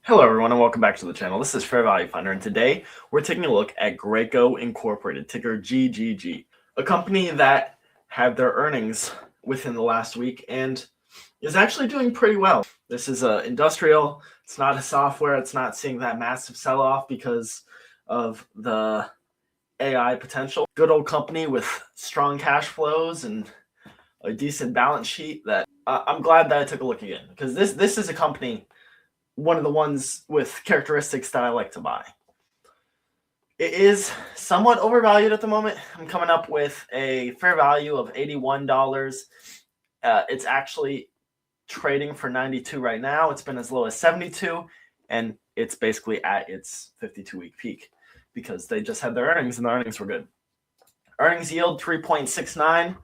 Hello everyone and welcome back to the channel. This is Fair Value Finder, and today we're taking a look at Graco Incorporated, ticker GGG, a company that had their earnings within the last week and is actually doing pretty well. This is industrial, it's not a software, it's not seeing that massive sell-off because of the AI potential. Good old company with strong cash flows and a decent balance sheet that I'm glad that I took a look again, because this is a company, one of the ones with characteristics that I like to buy. It is somewhat overvalued at the moment. I'm coming up with a fair value of $81. It's actually trading for 92 right now. It's been as low as 72, and it's basically at its 52-week peak because they just had their earnings, and the earnings were good. Earnings yield 3.69.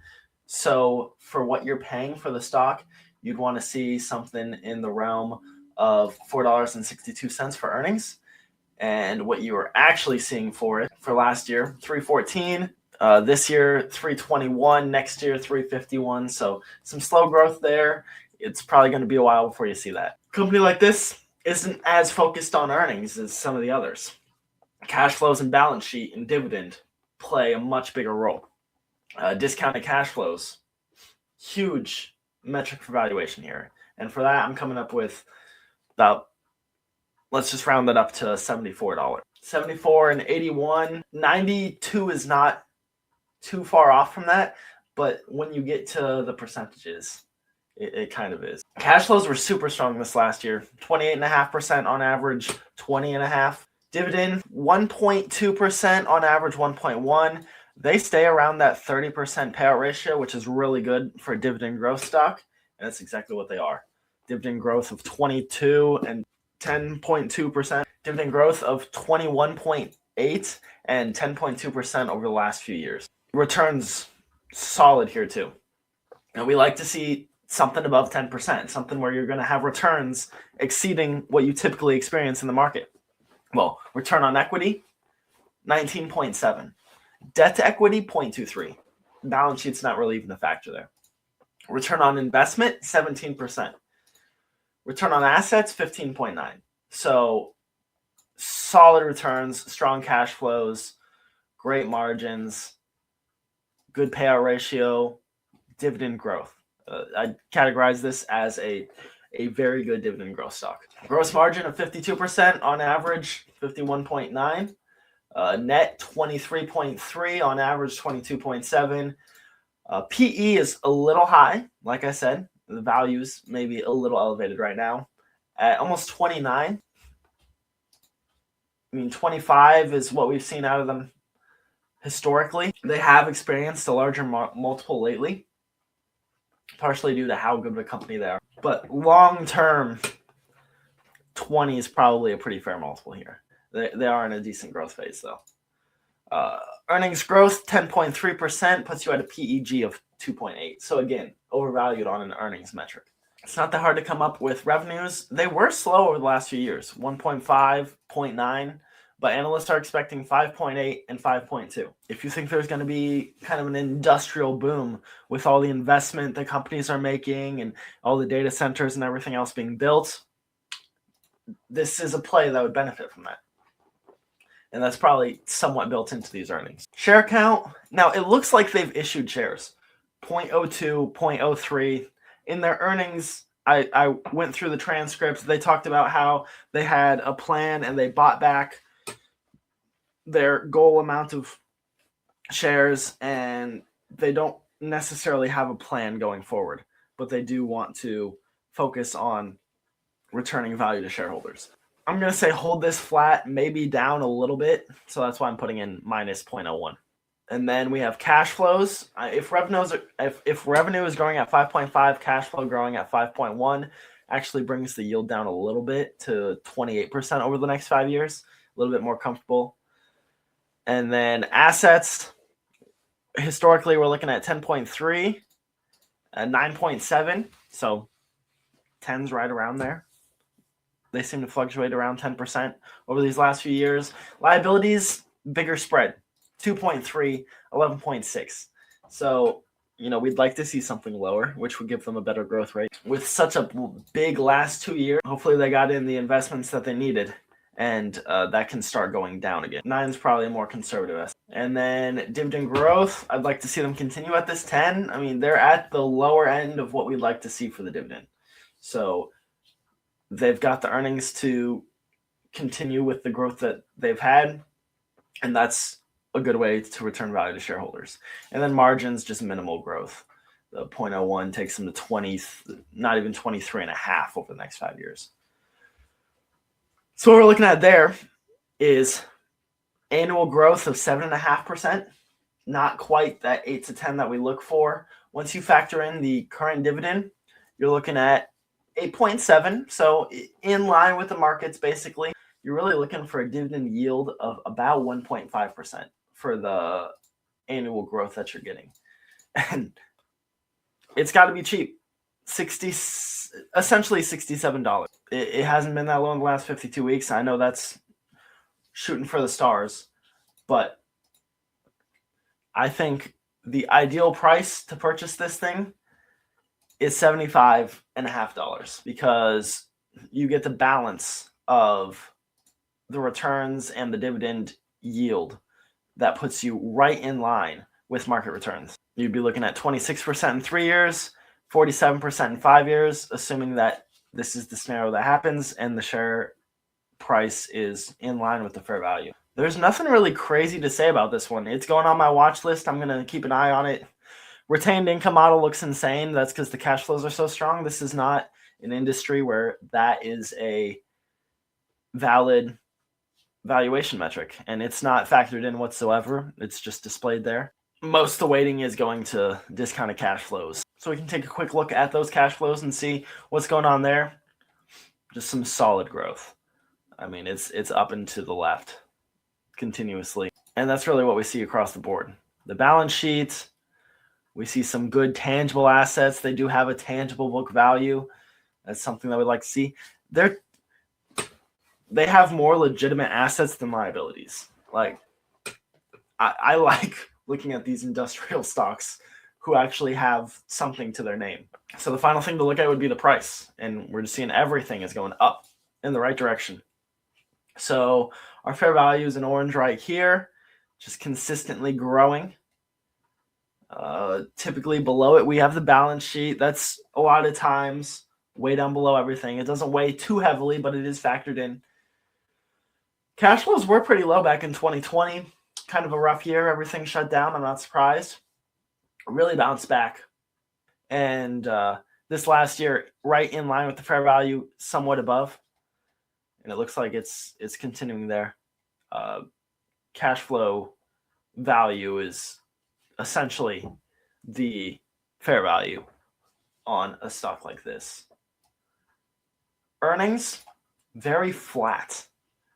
So for what you're paying for the stock, you'd want to see something in the realm of $4.62 for earnings. And what you are actually seeing for it for last year, $3.14. This year, $3.21. Next year, $3.51. So some slow growth there. It's probably going to be a while before you see that. A company like this isn't as focused on earnings as some of the others. Cash flows and balance sheet and dividend play a much bigger role. Discounted cash flows, huge metric for valuation here. And for that, I'm coming up with about, let's just round that up to $74. 74 and 81. 92 is not too far off from that, but when you get to the percentages, it kind of is. Cash flows were super strong this last year. 28.5% on average, 20.5%. Dividend, 1.2% on average, 1.1%. They stay around that 30% payout ratio, which is really good for a dividend growth stock, and that's exactly what they are. Dividend growth of 22 and 10.2%. Dividend growth of 21.8 and 10.2% over the last few years. Returns solid here too. And we like to see something above 10%, something where you're going to have returns exceeding what you typically experience in the market. Well, return on equity, 19.7. Debt to equity, 0.23. Balance sheet's not really even a factor there. Return on investment, 17%. Return on assets, 15.9. So solid returns, strong cash flows, great margins, good payout ratio, dividend growth. I'd categorize this as a very good dividend growth stock. Gross margin of 52% on average, 51.9. Net 23.3, on average 22.7. PE is a little high, like I said. The values may be a little elevated right now at almost 29. I mean, 25 is what we've seen out of them historically. They have experienced a larger multiple lately, partially due to how good of a company they are. But long term, 20 is probably a pretty fair multiple here. They are in a decent growth phase, though. Earnings growth, 10.3%, puts you at a PEG of 2.8. So again, overvalued on an earnings metric. It's not that hard to come up with revenues. They were slow over the last few years, 1.5, 0.9, but analysts are expecting 5.8 and 5.2. If you think there's going to be kind of an industrial boom with all the investment that companies are making and all the data centers and everything else being built, this is a play that would benefit from that. And that's probably somewhat built into these earnings. Share count. Now, it looks like they've issued shares. 0.02, 0.03. In their earnings, I went through the transcripts. They talked about how they had a plan and they bought back their goal amount of shares, and they don't necessarily have a plan going forward, but they do want to focus on returning value to shareholders. I'm going to say hold this flat, maybe down a little bit. So that's why I'm putting in minus 0.01. And then we have cash flows. If revenue is growing at 5.5, cash flow growing at 5.1 actually brings the yield down a little bit to 28% over the next 5 years. A little bit more comfortable. And then assets, historically, we're looking at 10.3 and 9.7. So 10's right around there. They seem to fluctuate around 10% over these last few years. Liabilities, bigger spread, 2.3, 11.6. So we'd like to see something lower, which would give them a better growth rate. With such a big last 2 years, hopefully they got in the investments that they needed, and that can start going down again. 9's probably a more conservative estimate. And then dividend growth, I'd like to see them continue at this 10. I mean, they're at the lower end of what we'd like to see for the dividend. So they've got the earnings to continue with the growth that they've had, and that's a good way to return value to shareholders. And then margins, just minimal growth. The 0.01 takes them to 20, not even 23.5 over the next 5 years. So what we're looking at there is annual growth of 7.5%, not quite that 8 to 10 that we look for. Once you factor in the current dividend, you're looking at 8.7, so in line with the markets basically. You're really looking for a dividend yield of about 1.5% for the annual growth that you're getting. And it's got to be cheap. Essentially $67. It hasn't been that low in the last 52 weeks. I know that's shooting for the stars, but I think the ideal price to purchase this thing is $75.50 because you get the balance of the returns and the dividend yield that puts you right in line with market returns. You'd be looking at 26% in 3 years, 47% in 5 years, assuming that this is the scenario that happens and the share price is in line with the fair value. There's nothing really crazy to say about this one. It's going on my watch list. I'm going to keep an eye on it. Retained income model looks insane. That's because the cash flows are so strong. This is not an industry where that is a valid valuation metric, and it's not factored in whatsoever. It's just displayed there. Most of the weighting is going to discounted cash flows. So we can take a quick look at those cash flows and see what's going on there. Just some solid growth. I mean, it's up and to the left continuously. And that's really what we see across the board. The balance sheet, we see some good tangible assets. They do have a tangible book value. That's something that we'd like to see. They have more legitimate assets than liabilities. Like, I like looking at these industrial stocks who actually have something to their name. So the final thing to look at would be the price. And we're just seeing everything is going up in the right direction. So our fair value is in orange right here, just consistently growing. Typically below it, we have the balance sheet. That's a lot of times way down below everything. It doesn't weigh too heavily, but it is factored in. Cash flows were pretty low back in 2020. Kind of a rough year. Everything shut down. I'm not surprised. Really bounced back. And this last year, right in line with the fair value, somewhat above. And it looks like it's continuing there. Cash flow value is essentially the fair value on a stock like this. Earnings, very flat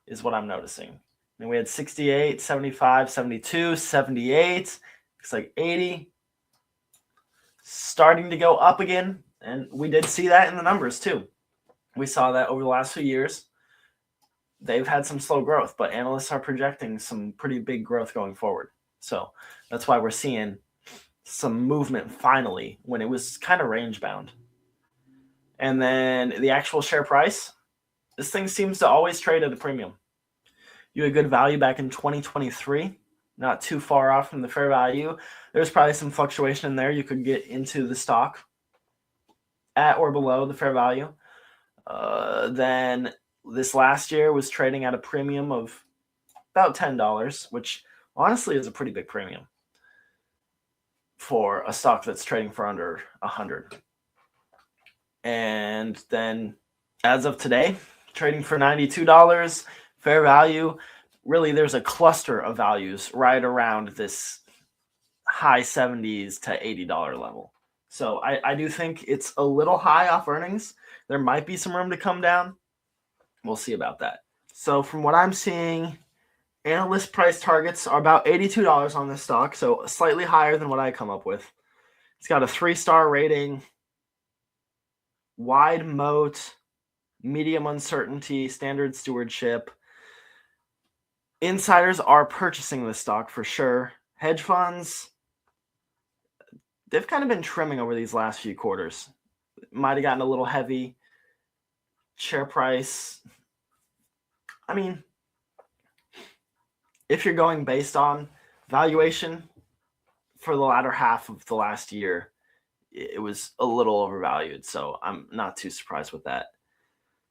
is what I'm noticing. And we had 68, 75, 72, 78, looks like 80. Starting to go up again. And we did see that in the numbers too. We saw that over the last few years. They've had some slow growth, but analysts are projecting some pretty big growth going forward. So that's why we're seeing some movement finally when it was kind of range bound. And then the actual share price, this thing seems to always trade at a premium. You had good value back in 2023, not too far off from the fair value. There's probably some fluctuation in there. You could get into the stock at or below the fair value. Then this last year was trading at a premium of about $10, which honestly is a pretty big premium for a stock that's trading for under 100. And then as of today, trading for $92, fair value. Really, there's a cluster of values right around this high 70s to $80 level. So I do think it's a little high off earnings. There might be some room to come down. We'll see about that. So from what I'm seeing, analyst price targets are about $82 on this stock, so slightly higher than what I come up with. It's got a 3-star rating, wide moat, medium uncertainty, standard stewardship. Insiders are purchasing this stock for sure. Hedge funds, they've kind of been trimming over these last few quarters. Might have gotten a little heavy. Share price, I mean, if you're going based on valuation for the latter half of the last year, it was a little overvalued. So I'm not too surprised with that.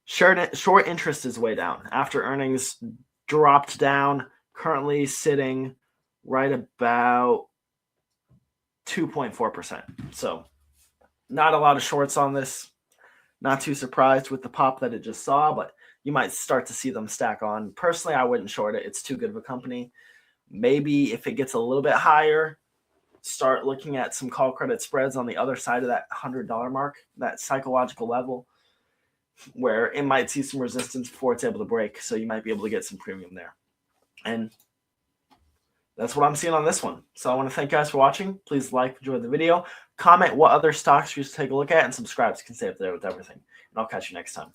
Short interest is way down after earnings dropped down, currently sitting right about 2.4%. So not a lot of shorts on this. Not too surprised with the pop that it just saw, but you might start to see them stack on. Personally, I wouldn't short it. It's too good of a company. Maybe if it gets a little bit higher, start looking at some call credit spreads on the other side of that $100 mark, that psychological level, where it might see some resistance before it's able to break. So you might be able to get some premium there. And that's what I'm seeing on this one. So I want to thank you guys for watching. Please like, enjoy the video, comment what other stocks you should take a look at, and subscribe so you can stay up to date with everything. And I'll catch you next time.